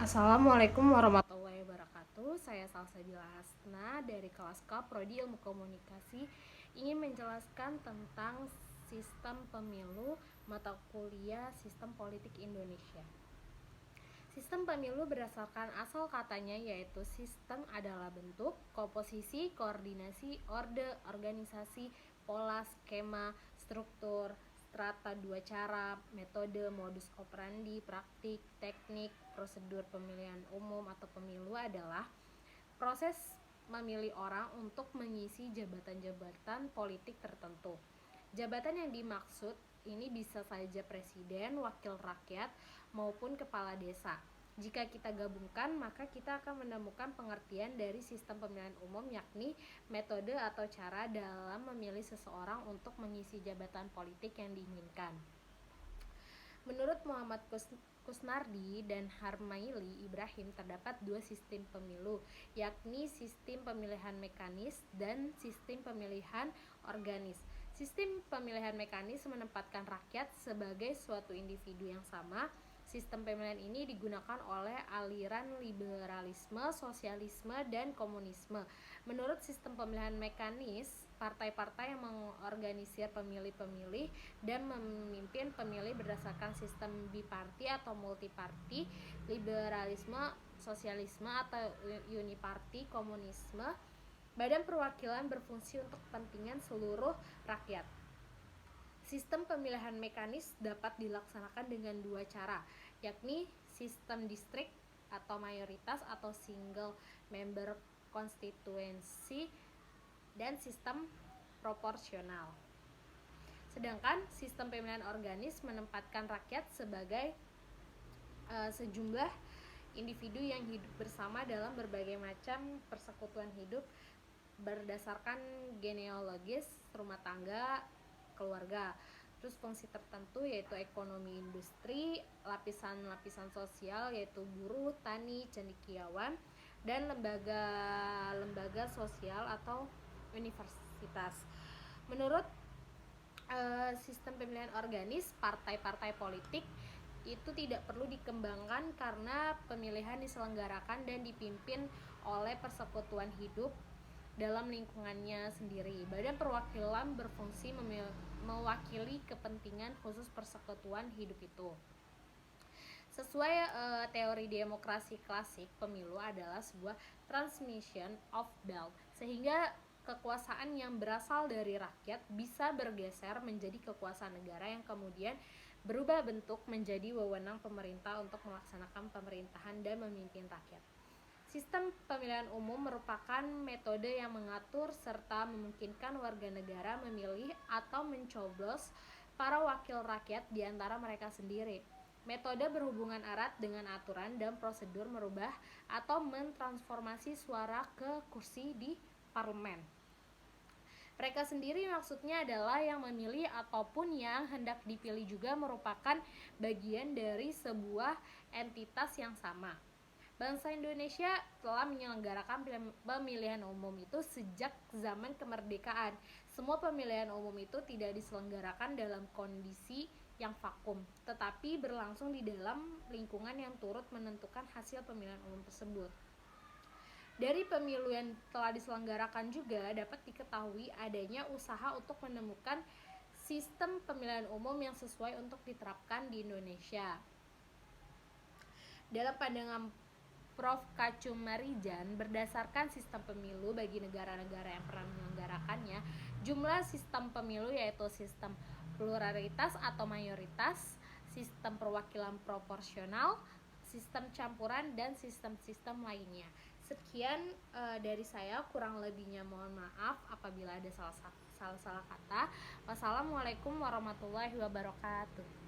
Assalamualaikum warahmatullahi wabarakatuh. Saya Salsabila Hasna dari kelas K Prodi Ilmu Komunikasi ingin menjelaskan tentang sistem pemilu mata kuliah Sistem Politik Indonesia. Sistem pemilu berdasarkan asal katanya yaitu sistem adalah bentuk, komposisi, koordinasi, orde, organisasi, pola, skema, struktur, strata, dua cara, metode, modus operandi, praktik, teknik, prosedur pemilihan umum atau pemilu adalah proses memilih orang untuk mengisi jabatan-jabatan politik tertentu. Jabatan yang dimaksud ini bisa saja presiden, wakil rakyat, maupun kepala desa. Jika kita gabungkan, maka kita akan menemukan pengertian dari sistem pemilihan umum, yakni metode atau cara dalam memilih seseorang untuk mengisi jabatan politik yang diinginkan. Menurut Muhammad Kusnardi dan Harmaili Ibrahim, terdapat dua sistem pemilu, yakni sistem pemilihan mekanis dan sistem pemilihan organis. Sistem pemilihan mekanis menempatkan rakyat sebagai suatu individu yang sama. Sistem pemilihan ini digunakan oleh aliran liberalisme, sosialisme, dan komunisme. Menurut sistem pemilihan mekanis, partai-partai yang mengorganisir pemilih-pemilih dan memimpin pemilih berdasarkan sistem biparti atau multiparti, liberalisme, sosialisme atau uniparti, komunisme. Badan perwakilan berfungsi untuk kepentingan seluruh rakyat. Sistem pemilihan mekanis dapat dilaksanakan dengan dua cara, yakni sistem distrik atau mayoritas atau single member constituency dan sistem proporsional. Sedangkan sistem pemilihan organis menempatkan rakyat sebagai sejumlah individu yang hidup bersama dalam berbagai macam persekutuan hidup berdasarkan genealogis, rumah tangga, keluarga. Terus fungsi tertentu yaitu ekonomi industri, lapisan-lapisan sosial yaitu buruh, tani, cendekiawan, dan lembaga-lembaga sosial atau universitas. Menurut sistem pemilihan organis, partai-partai politik itu tidak perlu dikembangkan karena pemilihan diselenggarakan dan dipimpin oleh persekutuan hidup dalam lingkungannya sendiri. Badan perwakilan berfungsi mewakili kepentingan khusus persekutuan hidup itu. Sesuai teori demokrasi klasik, pemilu adalah sebuah transmission of wealth, sehingga kekuasaan yang berasal dari rakyat bisa bergeser menjadi kekuasaan negara yang kemudian berubah bentuk menjadi wewenang pemerintah untuk melaksanakan pemerintahan dan memimpin rakyat. Sistem pemilihan umum merupakan metode yang mengatur serta memungkinkan warga negara memilih atau mencoblos para wakil rakyat di antara mereka sendiri. Metode berhubungan erat dengan aturan dan prosedur merubah atau mentransformasi suara ke kursi di parlemen. Mereka sendiri maksudnya adalah yang memilih ataupun yang hendak dipilih juga merupakan bagian dari sebuah entitas yang sama. Bangsa Indonesia telah menyelenggarakan pemilihan umum itu sejak zaman kemerdekaan. Semua pemilihan umum itu tidak diselenggarakan dalam kondisi yang vakum, tetapi berlangsung di dalam lingkungan yang turut menentukan hasil pemilihan umum tersebut. Dari pemilu yang telah diselenggarakan juga dapat diketahui adanya usaha untuk menemukan sistem pemilihan umum yang sesuai untuk diterapkan di Indonesia. Dalam pandangan Prof. Kacung Marijan, berdasarkan sistem pemilu bagi negara-negara yang pernah menyelenggarakannya, jumlah sistem pemilu yaitu sistem pluralitas atau mayoritas, sistem perwakilan proporsional, sistem campuran, dan sistem-sistem lainnya. Sekian dari saya, kurang lebihnya mohon maaf apabila ada salah kata. Wassalamualaikum warahmatullahi wabarakatuh.